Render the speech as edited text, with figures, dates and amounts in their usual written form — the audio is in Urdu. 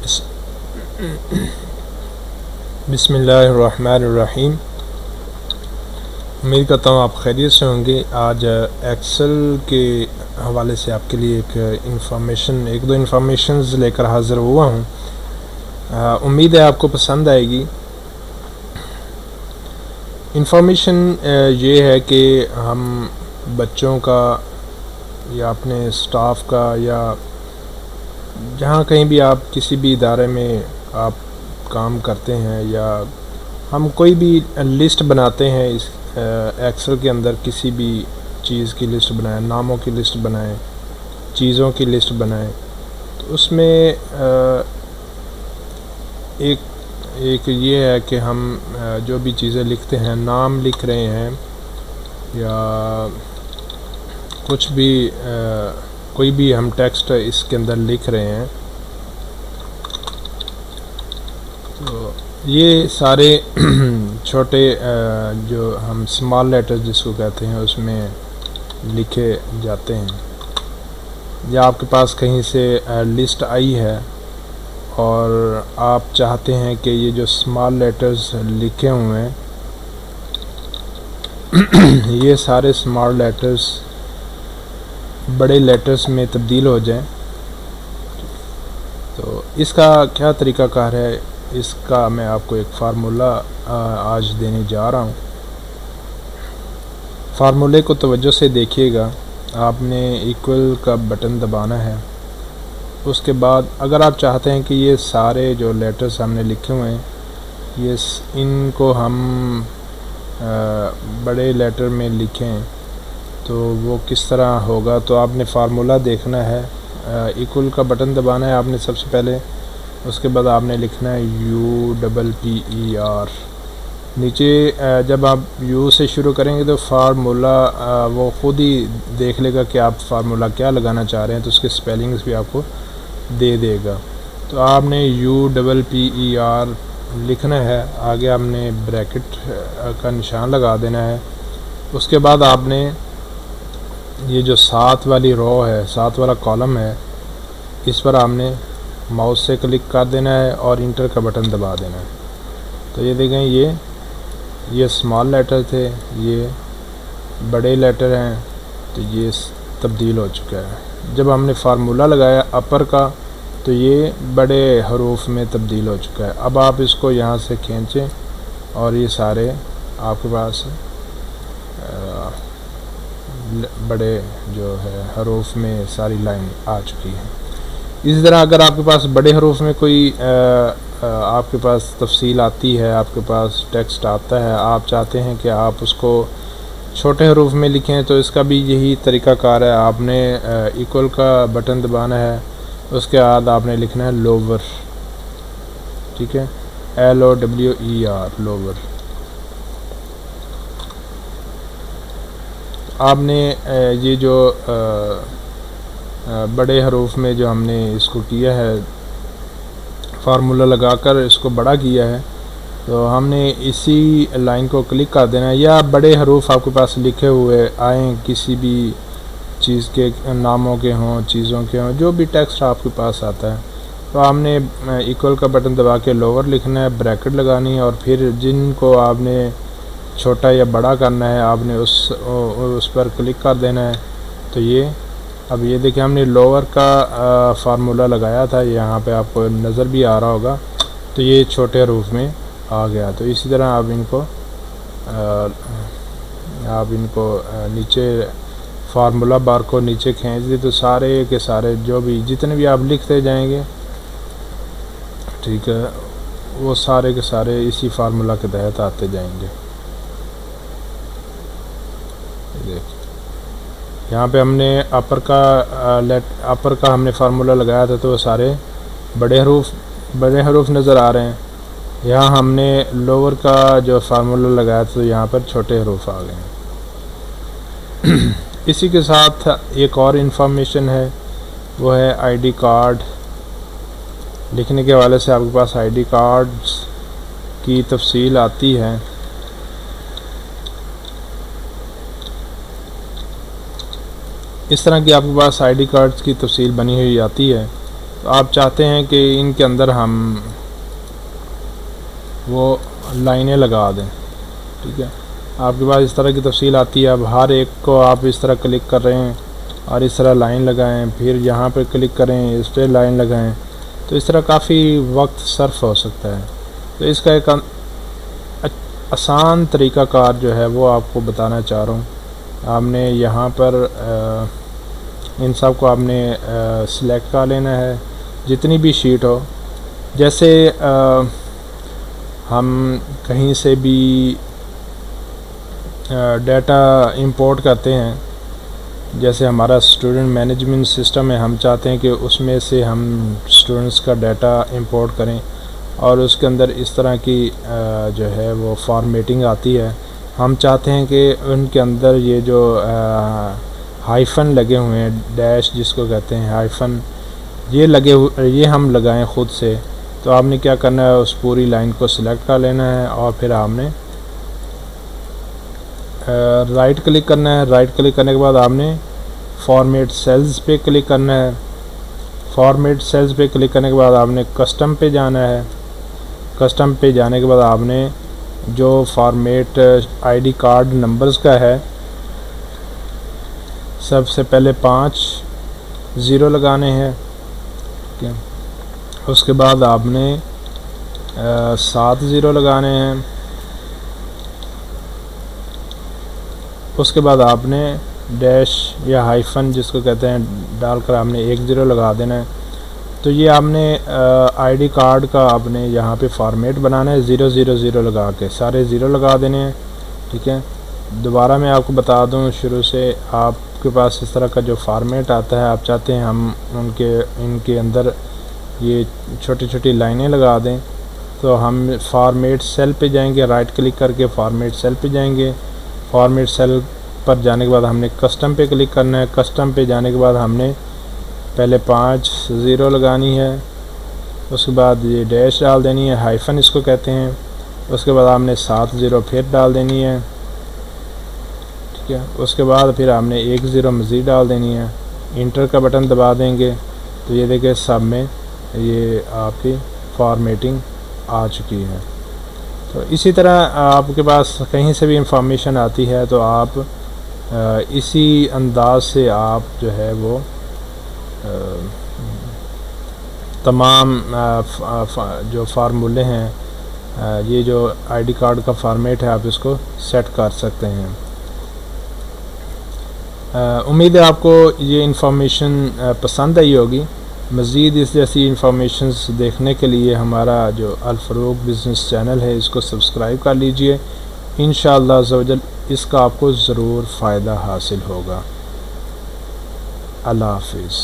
بسم اللہ الرحمن الرحیم۔ امید کرتا ہوں آپ خیریت سے ہوں گے۔ آج ایکسل کے حوالے سے آپ کے لیے ایک دو انفارمیشنز لے کر حاضر ہوا ہوں۔ امید ہے آپ کو پسند آئے گی۔ انفارمیشن یہ ہے کہ ہم بچوں کا یا اپنے سٹاف کا یا جہاں کہیں بھی آپ کسی بھی ادارے میں آپ کام کرتے ہیں یا ہم کوئی بھی لسٹ بناتے ہیں اس ایکسل کے اندر، کسی بھی چیز کی لسٹ بنائیں، ناموں کی لسٹ بنائیں، چیزوں کی لسٹ بنائیں، تو اس میں ایک یہ ہے کہ ہم جو بھی چیزیں لکھتے ہیں، نام لکھ رہے ہیں یا کچھ بھی کوئی بھی ہم ٹیکسٹ اس کے اندر لکھ رہے ہیں، تو یہ سارے چھوٹے جو ہم اسمال لیٹر جس کو کہتے ہیں اس میں لکھے جاتے ہیں۔ یا آپ کے پاس کہیں سے لسٹ آئی ہے اور آپ چاہتے ہیں کہ یہ جو اسمال لیٹرز لکھے ہوئے ہیں یہ سارے اسمال لیٹرز بڑے لیٹرز میں تبدیل ہو جائیں، تو اس کا کیا طریقہ کار ہے، اس کا میں آپ کو ایک فارمولہ آج دینے جا رہا ہوں۔ فارمولے کو توجہ سے دیکھیے گا۔ آپ نے ایکول کا بٹن دبانا ہے۔ اس کے بعد اگر آپ چاہتے ہیں کہ یہ سارے جو لیٹرز ہم نے لکھے ہوئے ہیں ان کو ہم بڑے لیٹر میں لکھیں تو وہ کس طرح ہوگا، تو آپ نے فارمولہ دیکھنا ہے۔ ایکول کا بٹن دبانا ہے آپ نے سب سے پہلے، اس کے بعد آپ نے لکھنا ہے UPPER۔ نیچے جب آپ یو سے شروع کریں گے تو فارمولہ وہ خود ہی دیکھ لے گا کہ آپ فارمولہ کیا لگانا چاہ رہے ہیں، تو اس کے سپیلنگز بھی آپ کو دے دے گا۔ تو آپ نے UPPER لکھنا ہے، آگے آپ نے بریکٹ کا نشان لگا دینا ہے۔ اس کے بعد آپ نے یہ جو 7 والی رو ہے، 7 والا کالم ہے، اس پر آپ نے ماؤس سے کلک کر دینا ہے اور انٹر کا بٹن دبا دینا ہے۔ تو یہ دیکھیں یہ اسمال لیٹر تھے، یہ بڑے لیٹر ہیں، تو یہ تبدیل ہو چکا ہے۔ جب ہم نے فارمولہ لگایا اپر کا تو یہ بڑے حروف میں تبدیل ہو چکا ہے۔ اب آپ اس کو یہاں سے کھینچیں اور یہ سارے آپ کے پاس بڑے جو ہے حروف میں ساری لائن آ چکی ہے۔ اسی طرح اگر آپ کے پاس بڑے حروف میں کوئی آپ کے پاس تفصیل آتی ہے، آپ کے پاس ٹیکسٹ آتا ہے، آپ چاہتے ہیں کہ آپ اس کو چھوٹے حروف میں لکھیں، تو اس کا بھی یہی طریقہ کار ہے۔ آپ نے ایکول کا بٹن دبانا ہے، اس کے بعد آپ نے لکھنا ہے لوور، ٹھیک ہے، LOWER لوور۔ آپ نے یہ جو بڑے حروف میں جو ہم نے اس کو کیا ہے، فارمولہ لگا کر اس کو بڑا کیا ہے، تو ہم نے اسی لائن کو کلک کر دینا ہے۔ یا بڑے حروف آپ کے پاس لکھے ہوئے آئیں، کسی بھی چیز کے ناموں کے ہوں، چیزوں کے ہوں، جو بھی ٹیکسٹ آپ کے پاس آتا ہے، تو آپ نے ایکول کا بٹن دبا کے لوور لکھنا ہے، بریکٹ لگانی ہے، اور پھر جن کو آپ نے چھوٹا یا بڑا کرنا ہے آپ نے اس پر کلک کر دینا ہے۔ تو اب یہ دیکھیں ہم نے لوور کا فارمولہ لگایا تھا، یہاں پہ آپ کو نظر بھی آ رہا ہوگا، تو یہ چھوٹے حروف میں آ گیا۔ تو اسی طرح آپ ان کو نیچے فارمولہ بار کو نیچے کھینچ دیں، تو سارے کے سارے جو بھی جتنے بھی آپ لکھتے جائیں گے، ٹھیک ہے، وہ سارے کے سارے اسی فارمولہ کے تحت آتے جائیں گے۔ یہاں پہ ہم نے اپر کا ہم نے فارمولہ لگایا تھا، تو وہ سارے بڑے حروف نظر آ رہے ہیں۔ یہاں ہم نے لوور کا جو فارمولہ لگایا تھا، تو یہاں پر چھوٹے حروف آ گئے ہیں۔ اسی کے ساتھ ایک اور انفارمیشن ہے، وہ ہے ID کارڈ لکھنے کے حوالے سے۔ آپ کے پاس ID کارڈز کی تفصیل آتی ہے، اس طرح کی آپ کے پاس ID کارڈز کی تفصیل بنی ہوئی آتی ہے۔ تو آپ چاہتے ہیں کہ ان کے اندر ہم وہ لائنیں لگا دیں، ٹھیک ہے، آپ کے پاس اس طرح کی تفصیل آتی ہے. اب ہر ایک کو آپ اس طرح کلک کر رہے ہیں اور اس طرح لائن لگائیں، پھر یہاں پہ کلک کریں، اس پہ لائن لگائیں، تو اس طرح کافی وقت صرف ہو سکتا ہے. تو اس کا ایک آسان طریقہ کار جو ہے وہ آپ کو بتانا چاہ رہا ہوں. آپ نے یہاں پر ان سب کو آپ نے سلیکٹ کر لینا ہے، جتنی بھی شیٹ ہو. جیسے ہم کہیں سے بھی ڈیٹا امپورٹ کرتے ہیں، جیسے ہمارا اسٹوڈنٹ مینجمنٹ سسٹم ہے، ہم چاہتے ہیں کہ اس میں سے ہم اسٹوڈنٹس کا ڈیٹا امپورٹ کریں اور اس کے اندر اس طرح کی جو ہے وہ فارمیٹنگ آتی ہے. ہم چاہتے ہیں کہ ان کے اندر یہ جو ہائفن لگے ہوئے ہیں، ڈیش جس کو کہتے ہیں ہائفن، یہ ہم لگائیں خود سے. تو آپ نے کیا کرنا ہے، اس پوری لائن کو سلیکٹ کر لینا ہے اور پھر آپ نے رائٹ کلک کرنا ہے. رائٹ کلک کرنے کے بعد آپ نے فارمیٹ سیلز پہ کلک کرنا ہے. فارمیٹ سیلز پہ کلک کرنے کے بعد آپ نے کسٹم پہ جانا ہے. کسٹم پہ جانے کے بعد آپ نے جو format I D card numbers کا ہے، سب سے پہلے 5 0 لگانے ہیں، ٹھیک ہے. اس کے بعد آپ نے 7 0 لگانے ہیں. اس کے بعد آپ نے ڈیش یا ہائفن جس کو کہتے ہیں ڈال کر آپ نے 1 0 لگا دینا ہے. تو یہ آپ نے آئی ڈی کارڈ کا آپ نے یہاں پہ فارمیٹ بنانا ہے، 0 0 0 لگا کے سارے 0 لگا دینے ہیں، ٹھیک ہے. دوبارہ میں آپ کو بتا دوں شروع سے، آپ کے پاس اس طرح کا جو فارمیٹ آتا ہے، آپ چاہتے ہیں ہم ان کے اندر یہ چھوٹی چھوٹی لائنیں لگا دیں، تو ہم فارمیٹ سیل پہ جائیں گے، رائٹ کلک کر کے فارمیٹ سیل پہ جائیں گے. فارمیٹ سیل پر جانے کے بعد ہم نے کسٹم پہ کلک کرنا ہے. کسٹم پہ جانے کے بعد ہم نے پہلے 5 0 لگانی ہے، اس کے بعد یہ ڈیش ڈال دینی ہے، ہائفن اس کو کہتے ہیں. اس کے بعد آپ نے 7 0 پھر ڈال دینی ہے، ٹھیک ہے. اس کے بعد پھر آپ نے 1 0 مزید ڈال دینی ہے. انٹر کا بٹن دبا دیں گے تو یہ دیکھیں سب میں یہ آپ کی فارمیٹنگ آ چکی ہے. تو اسی طرح آپ کے پاس کہیں سے بھی انفارمیشن آتی ہے تو آپ اسی انداز سے آپ جو ہے وہ تمام جو فارمولے ہیں، یہ جو آئی ڈی کارڈ کا فارمیٹ ہے، آپ اس کو سیٹ کر سکتے ہیں. امید ہے آپ کو یہ انفارمیشن پسند آئی ہوگی. مزید اس جیسی انفارمیشنز دیکھنے کے لیے ہمارا جو الفروق بزنس چینل ہے اس کو سبسکرائب کر لیجئے. انشاءاللہ عز و جل اس کا آپ کو ضرور فائدہ حاصل ہوگا. اللہ حافظ.